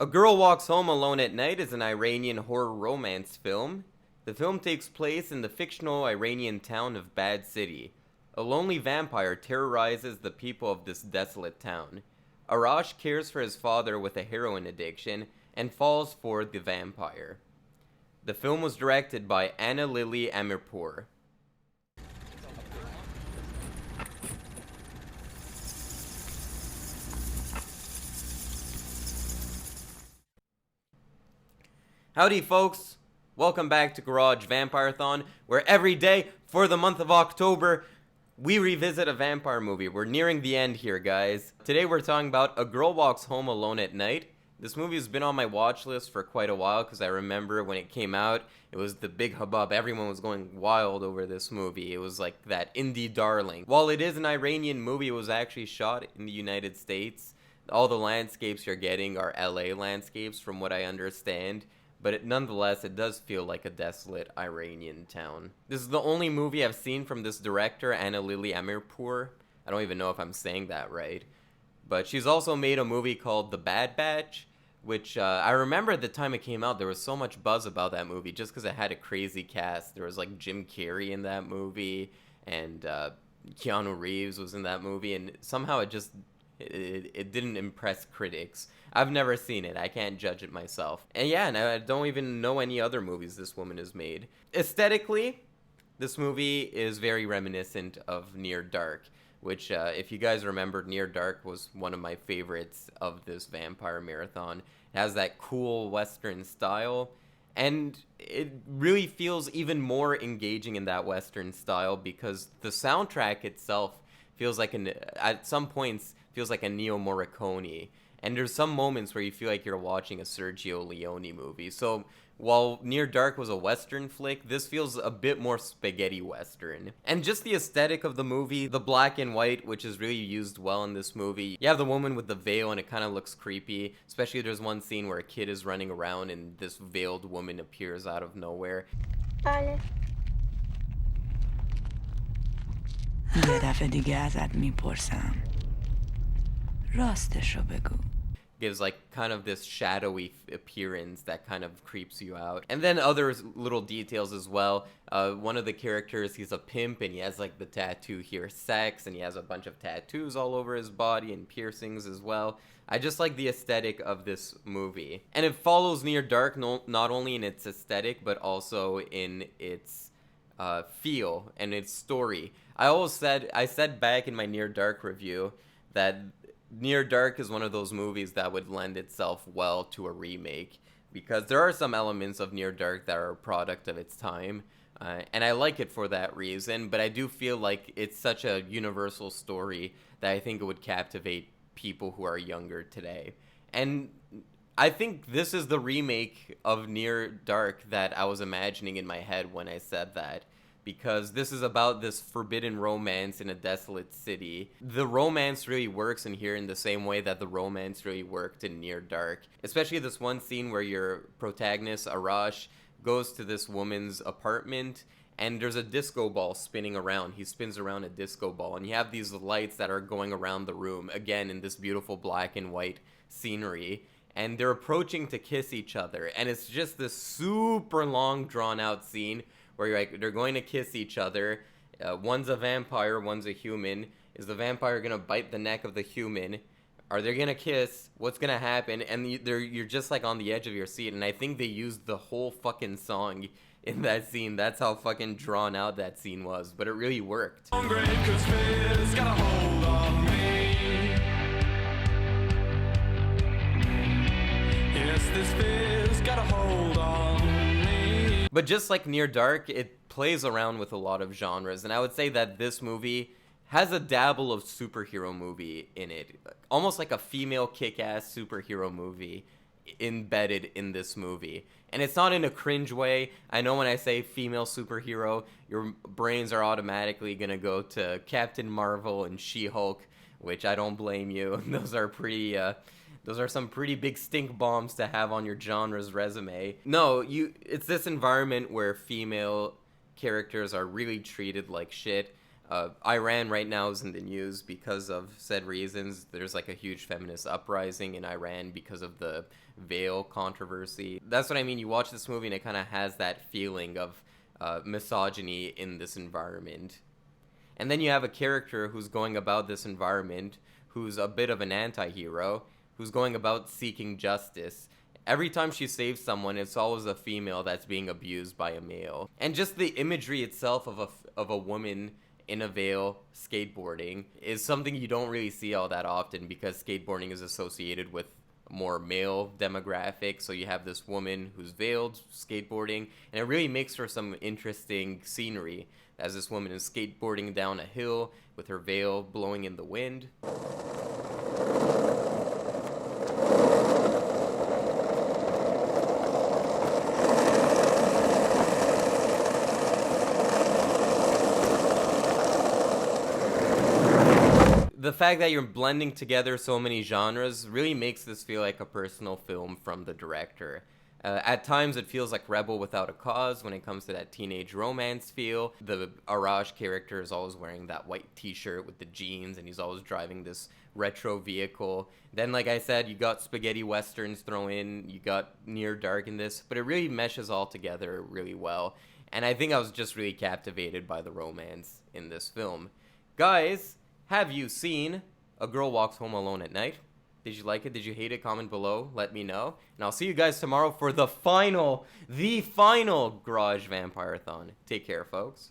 A Girl Walks Home Alone at Night is an Iranian horror romance film. The film takes place in the fictional Iranian town of Bad City. A lonely vampire terrorizes the people of this desolate town. Arash cares for his father with a heroin addiction and falls for the vampire. The film was directed by Anna Lily Amirpour. Howdy folks, welcome back to Garage Vampireathon, where every day for the month of October, we revisit a vampire movie. We're nearing the end here, guys. Today we're talking about A Girl Walks Home Alone at Night. This movie has been on my watch list for quite a while because I remember when it came out, it was the big hubbub. Everyone was going wild over this movie. It was like that indie darling. While it is an Iranian movie, it was actually shot in the United States. All the landscapes you're getting are LA landscapes from what I understand. But nonetheless, it does feel like a desolate Iranian town. This is the only movie I've seen from this director, Anna Lily Amirpour. I don't even know if I'm saying that right. But she's also made a movie called The Bad Batch, which I remember at the time it came out, there was so much buzz about that movie just because it had a crazy cast. There was like Jim Carrey in that movie, and Keanu Reeves was in that movie, and somehow it didn't impress critics. I've never seen it. I can't judge it myself. And yeah, and I don't even know any other movies this woman has made. Aesthetically, this movie is very reminiscent of Near Dark, which, if you guys remember, Near Dark was one of my favorites of this vampire marathon. It has that cool Western style, and it really feels even more engaging in that Western style because the soundtrack itself feels like, at some points, feels like a Neo Morricone. And there's some moments where you feel like you're watching a Sergio Leone movie. So while Near Dark was a Western flick, this feels a bit more spaghetti Western. And just the aesthetic of the movie, the black and white, which is really used well in this movie. You have the woman with the veil and it kind of looks creepy. Especially there's one scene where a kid is running around and this veiled woman appears out of nowhere. بله. یه دفعه دیگه ازت میپرسم راستشو بگو. Gives like kind of this shadowy appearance that kind of creeps you out. And then other little details as well. One of the characters, he's a pimp and he has like the tattoo here, sex, and he has a bunch of tattoos all over his body and piercings as well. I just like the aesthetic of this movie. And it follows Near Dark not only in its aesthetic, but also in its feel and its story. I said back in my Near Dark review that Near Dark is one of those movies that would lend itself well to a remake because there are some elements of Near Dark that are a product of its time, and I like it for that reason, but I do feel like it's such a universal story that I think it would captivate people who are younger today. And I think this is the remake of Near Dark that I was imagining in my head when I said that. Because this is about this forbidden romance in a desolate city. The romance really works in here in the same way that the romance really worked in Near Dark. Especially this one scene where your protagonist, Arash, goes to this woman's apartment and there's a disco ball spinning around. He spins around a disco ball and you have these lights that are going around the room, again in this beautiful black and white scenery. And they're approaching to kiss each other. And it's just this super long drawn out scene where you're like, they're going to kiss each other. One's a vampire, one's a human. Is the vampire gonna bite the neck of the human? Are they gonna kiss? What's gonna happen? And you're just like on the edge of your seat. And I think they used the whole fucking song in that scene. That's how fucking drawn out that scene was. But it really worked. But just like Near Dark, it plays around with a lot of genres, and I would say that this movie has a dabble of superhero movie in it. Almost like a female kick-ass superhero movie embedded in this movie. And it's not in a cringe way. I know when I say female superhero, your brains are automatically gonna go to Captain Marvel and She-Hulk, which I don't blame you. Those are some pretty big stink bombs to have on your genre's resume. No, it's this environment where female characters are really treated like shit. Iran right now is in the news because of said reasons. There's like a huge feminist uprising in Iran because of the veil controversy. That's what I mean. You watch this movie and it kind of has that feeling of misogyny in this environment. And then you have a character who's going about this environment, who's a bit of an anti-hero, who's going about seeking justice. Every time she saves someone, it's always a female that's being abused by a male. And just the imagery itself of a woman in a veil skateboarding is something you don't really see all that often, because skateboarding is associated with more male demographic. So you have this woman who's veiled skateboarding, and it really makes for some interesting scenery as this woman is skateboarding down a hill with her veil blowing in the wind. The fact that you're blending together so many genres really makes this feel like a personal film from the director. At times it feels like Rebel Without a Cause when it comes to that teenage romance feel. The Arash character is always wearing that white t-shirt with the jeans, and he's always driving this retro vehicle. Then, like I said, you got spaghetti westerns thrown in, you got Near Dark in this, but it really meshes all together really well. And I think I was just really captivated by the romance in this film. Guys, have you seen A Girl Walks Home Alone at Night? Did you like it? Did you hate it? Comment below. Let me know. And I'll see you guys tomorrow for the final Garage Vampire-thon. Take care, folks.